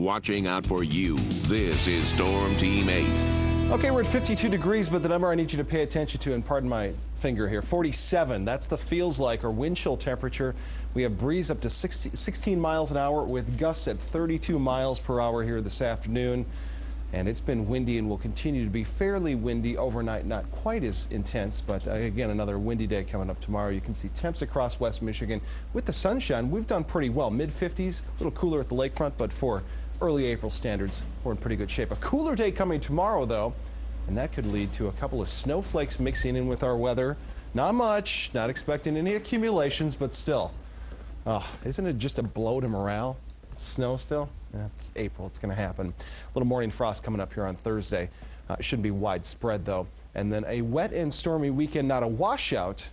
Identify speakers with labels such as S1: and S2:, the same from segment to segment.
S1: watching out for you. This is Storm Team 8.
S2: Okay, we're at 52 degrees, but the number I need you to pay attention to, and pardon my finger here, 47. That's the feels like or wind chill temperature. We have breeze up to 16 miles an hour with gusts at 32 miles per hour here this afternoon. And it's been windy and will continue to be fairly windy overnight, not quite as intense, but again, another windy day coming up tomorrow. You can see temps across West Michigan. With the sunshine, we've done pretty well. Mid-50s, a little cooler at the lakefront, but for early April standards, we're in pretty good shape. A cooler day coming tomorrow, though, and that could lead to a couple of snowflakes mixing in with our weather. Not much, not expecting any accumulations, but still. Isn't it just a blow to morale? Snow still? It's April. It's going to happen. A little morning frost coming up here on Thursday. It shouldn't be widespread, though. And then a wet and stormy weekend, not a washout.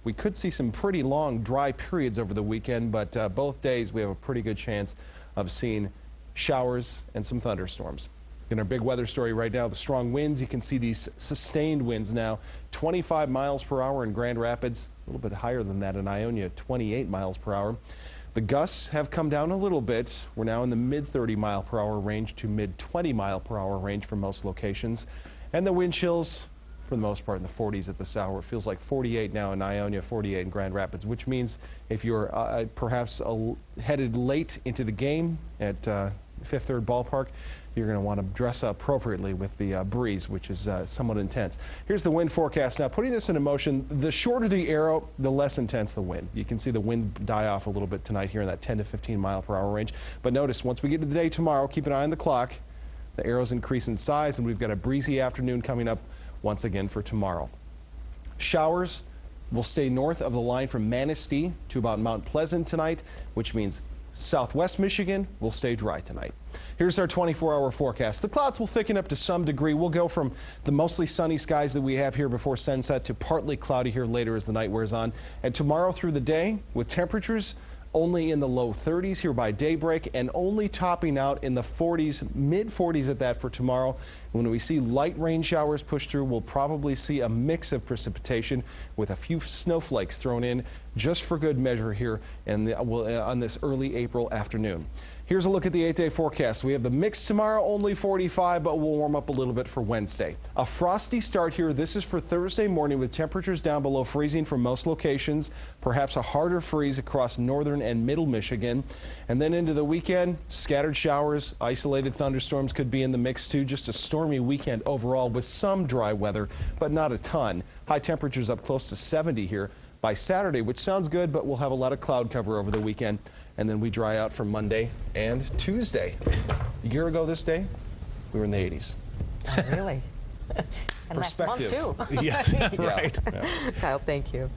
S2: We could see some pretty long dry periods over the weekend, but both days we have a pretty good chance of seeing showers and some thunderstorms. In our big weather story right now, the strong winds. You can see these sustained winds now, 25 miles per hour in Grand Rapids, a little bit higher than that in Ionia, 28 miles per hour. The gusts have come down a little bit. We're now in the mid 30 mile per hour range to mid 20 mile per hour range for most locations. And the wind chills, for the most part, in the 40s at this hour. It feels like 48 now in Ionia, 48 in Grand Rapids, which means if you're perhaps headed late into the game at Fifth Third Ballpark, you're going to want to dress appropriately with the breeze, which is somewhat intense. Here's the wind forecast. Now, putting this into motion, the shorter the arrow, the less intense the wind. You can see the winds die off a little bit tonight here in that 10 to 15 mile per hour range. But notice, once we get to the day tomorrow, keep an eye on the clock. The arrows increase in size, and we've got a breezy afternoon coming up once again for tomorrow. Showers will stay north of the line from Manistee to about Mount Pleasant tonight, which means Southwest Michigan will stay dry tonight. Here's our 24-hour forecast. The clouds will thicken up to some degree. We'll go from the mostly sunny skies that we have here before sunset to partly cloudy here later as the night wears on. And tomorrow through the day with temperatures only in the low 30s here by daybreak and only topping out in the 40s, mid 40s at that for tomorrow. When we see light rain showers push through, we'll probably see a mix of precipitation with a few snowflakes thrown in just for good measure here on this early April afternoon. Here's a look at the 8-day forecast. We have the mix tomorrow, only 45, but we'll warm up a little bit for Wednesday. A frosty start here. This is for Thursday morning with temperatures down below freezing for most locations, perhaps a harder freeze across northern and middle Michigan. And then into the weekend, scattered showers, isolated thunderstorms could be in the mix too. Just a stormy weekend overall with some dry weather, but not a ton. High temperatures up close to 70 here by Saturday, which sounds good, but we'll have a lot of cloud cover over the weekend. And then we dry out for Monday and Tuesday. A year ago this day, we were in the 80s.
S3: Oh, really? And last month, too.
S2: Yes, right.
S3: Yeah. Kyle, thank you.